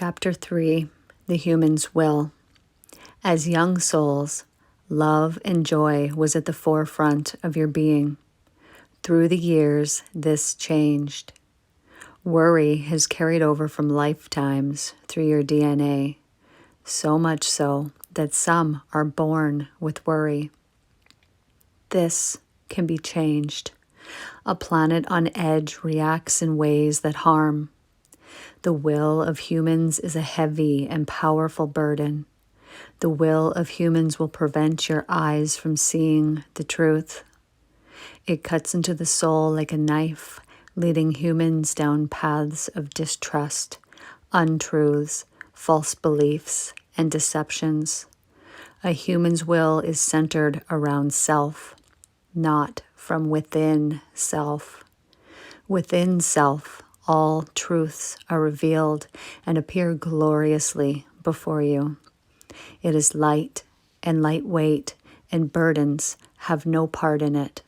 Chapter 3, The Human's Will. As young souls, love and joy was at the forefront of your being. Through the years, this changed. Worry has carried over from lifetimes through your DNA, so much so that some are born with worry. This can be changed. A planet on edge reacts in ways that harm. The will of humans is a heavy and powerful burden. The will of humans will prevent your eyes from seeing the truth. It cuts into the soul like a knife, leading humans down paths of distrust, untruths, false beliefs, and deceptions. A human's will is centered around self, not from within self. Within self, all truths are revealed and appear gloriously before you. It is light and lightweight, and burdens have no part in it.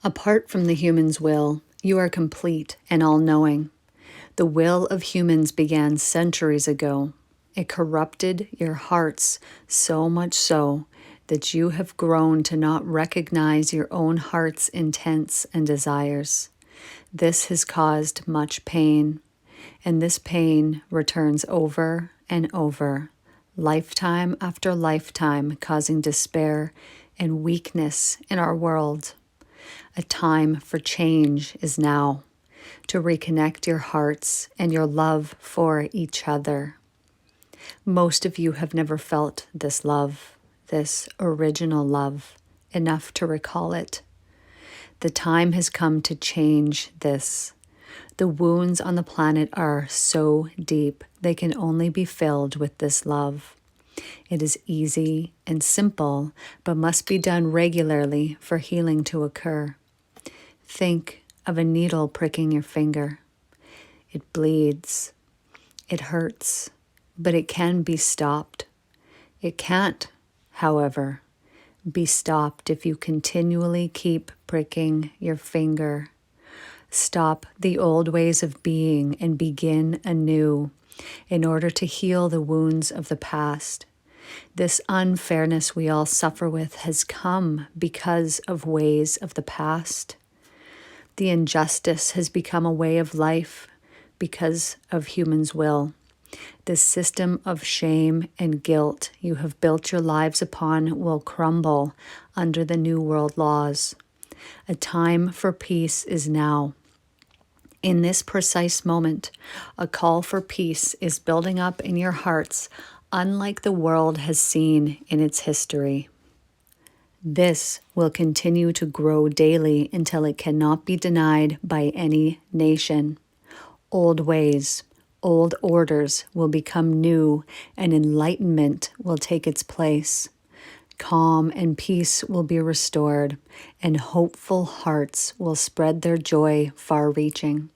Apart from the human's will, you are complete and all-knowing. The will of humans began centuries ago. It corrupted your hearts so much so that you have grown to not recognize your own heart's intents and desires. This has caused much pain, and this pain returns over and over, lifetime after lifetime, causing despair and weakness in our world. A time for change is now, to reconnect your hearts and your love for each other. Most of you have never felt this love, this original love, enough to recall it. The time has come to change this. The wounds on the planet are so deep, they can only be filled with this love. It is easy and simple, but must be done regularly for healing to occur. Think of a needle pricking your finger. It bleeds. It hurts, but it can be stopped. It can't, however, be stopped if you continually keep pricking your finger. Stop the old ways of being and begin anew in order to heal the wounds of the past. This unfairness we all suffer with has come because of ways of the past. The injustice has become a way of life because of humans' will. The system of shame and guilt you have built your lives upon will crumble under the New World laws. A time for peace is now. In this precise moment, a call for peace is building up in your hearts, unlike the world has seen in its history. This will continue to grow daily until it cannot be denied by any nation. Old ways, old orders will become new, and enlightenment will take its place. Calm and peace will be restored, and hopeful hearts will spread their joy far-reaching.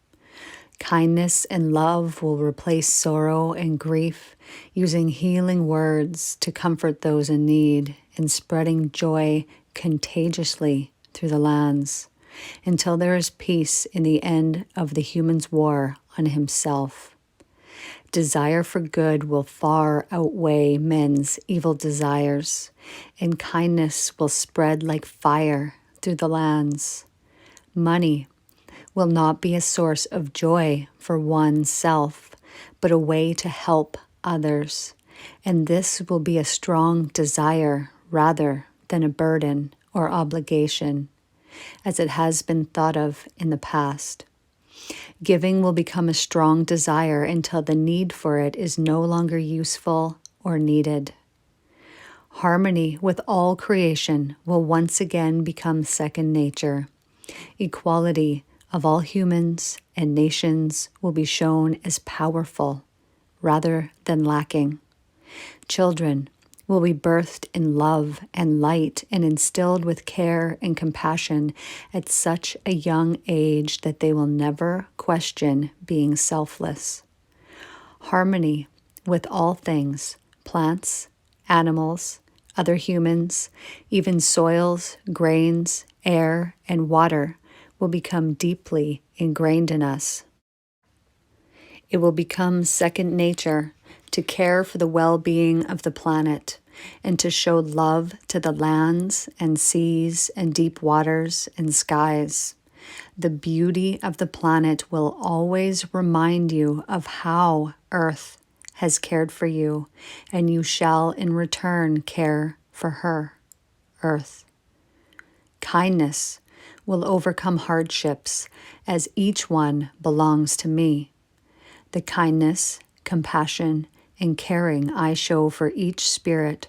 Kindness and love will replace sorrow and grief, using healing words to comfort those in need and spreading joy contagiously through the lands, until there is peace in the end of the human's war on himself. Desire for good will far outweigh men's evil desires, and kindness will spread like fire through the lands. Money will not be a source of joy for oneself, but a way to help others, and this will be a strong desire rather than a burden or obligation, as it has been thought of in the past. Giving will become a strong desire until the need for it is no longer useful or needed. Harmony with all creation will once again become second nature. Equality of all humans and nations will be shown as powerful rather than lacking. Children will be birthed in love and light and instilled with care and compassion at such a young age that they will never question being selfless. Harmony with all things, plants, animals, other humans, even soils, grains, air, and water will become deeply ingrained in us. It will become second nature to care for the well-being of the planet, and to show love to the lands and seas and deep waters and skies. The beauty of the planet will always remind you of how Earth has cared for you, and you shall in return care for her, Earth. Kindness will overcome hardships, as each one belongs to me. The kindness, compassion, and caring I show for each spirit,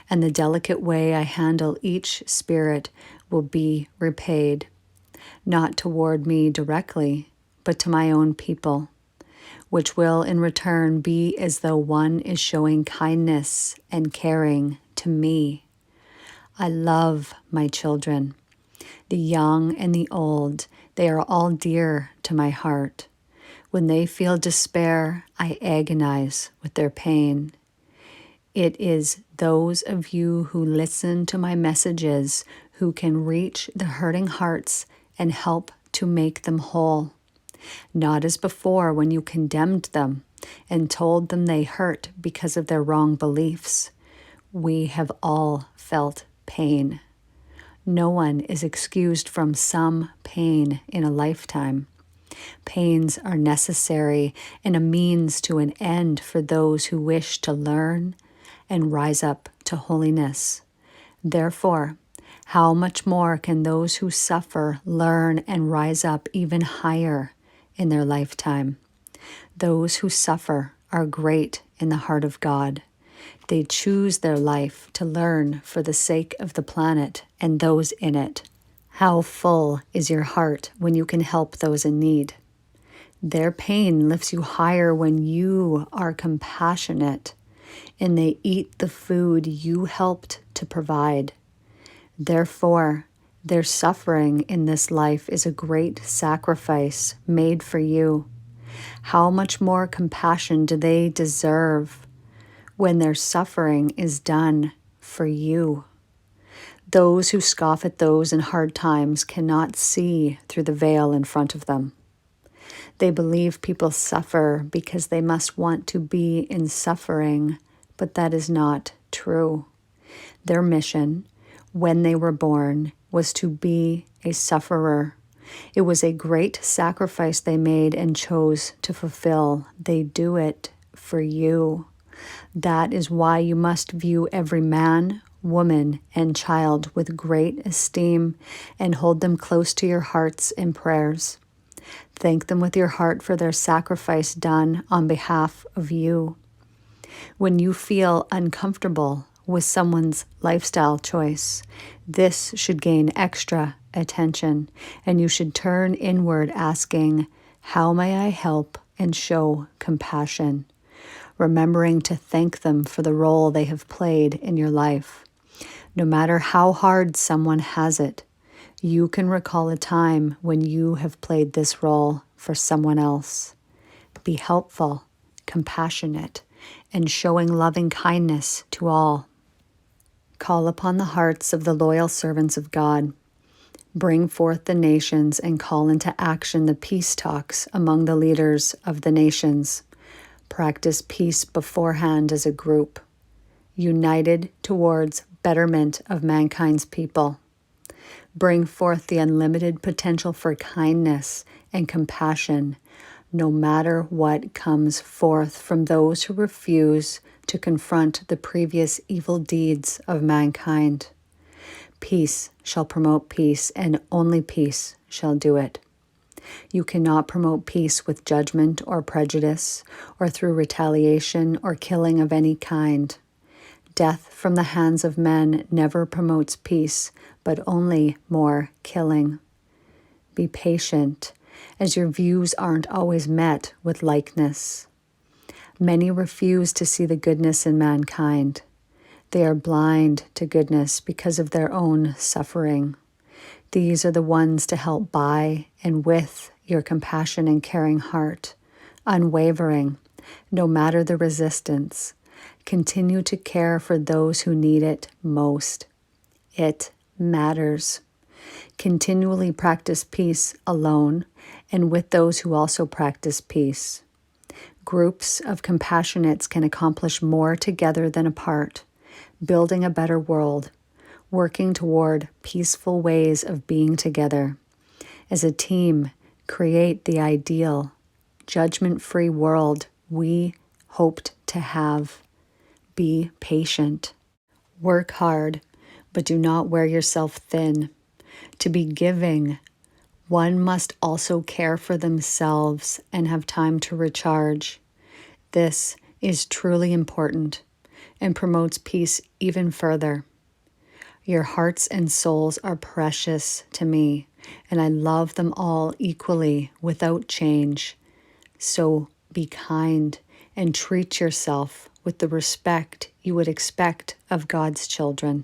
and the delicate way I handle each spirit will be repaid, not toward me directly, but to my own people, which will in return be as though one is showing kindness and caring to me. I love my children, the young and the old. They are all dear to my heart. When they feel despair, I agonize with their pain. It is those of you who listen to my messages who can reach the hurting hearts and help to make them whole. Not as before when you condemned them and told them they hurt because of their wrong beliefs. We have all felt pain. No one is excused from some pain in a lifetime. Pains are necessary and a means to an end for those who wish to learn and rise up to holiness. Therefore, how much more can those who suffer learn and rise up even higher in their lifetime? Those who suffer are great in the heart of God. They choose their life to learn for the sake of the planet and those in it. How full is your heart when you can help those in need? Their pain lifts you higher when you are compassionate and they eat the food you helped to provide. Therefore, their suffering in this life is a great sacrifice made for you. How much more compassion do they deserve when their suffering is done for you? Those who scoff at those in hard times cannot see through the veil in front of them. They believe people suffer because they must want to be in suffering, but that is not true. Their mission, when they were born, was to be a sufferer. It was a great sacrifice they made and chose to fulfill. They do it for you. That is why you must view every man, woman, and child with great esteem and hold them close to your hearts in prayers. Thank them with your heart for their sacrifice done on behalf of you. When you feel uncomfortable with someone's lifestyle choice, this should gain extra attention, and you should turn inward asking, "How may I help?" and show compassion, remembering to thank them for the role they have played in your life. No matter how hard someone has it, you can recall a time when you have played this role for someone else. Be helpful, compassionate, and showing loving kindness to all. Call upon the hearts of the loyal servants of God. Bring forth the nations and call into action the peace talks among the leaders of the nations. Practice peace beforehand as a group, united towards betterment of mankind's people. Bring forth the unlimited potential for kindness and compassion, no matter what comes forth from those who refuse to confront the previous evil deeds of mankind. Peace shall promote peace, and only peace shall do it. You cannot promote peace with judgment or prejudice, or through retaliation or killing of any kind. Death from the hands of men never promotes peace, but only more killing. Be patient, as your views aren't always met with likeness. Many refuse to see the goodness in mankind. They are blind to goodness because of their own suffering. These are the ones to help by and with your compassion and caring heart, unwavering, no matter the resistance. Continue to care for those who need it most. It matters. Continually practice peace alone and with those who also practice peace. Groups of compassionates can accomplish more together than apart, building a better world, working toward peaceful ways of being together. As a team, create the ideal, judgment-free world we hoped to have. Be patient. Work hard, but do not wear yourself thin. To be giving, one must also care for themselves and have time to recharge. This is truly important and promotes peace even further. Your hearts and souls are precious to me, and I love them all equally without change. So be kind and treat yourself with the respect you would expect of God's children.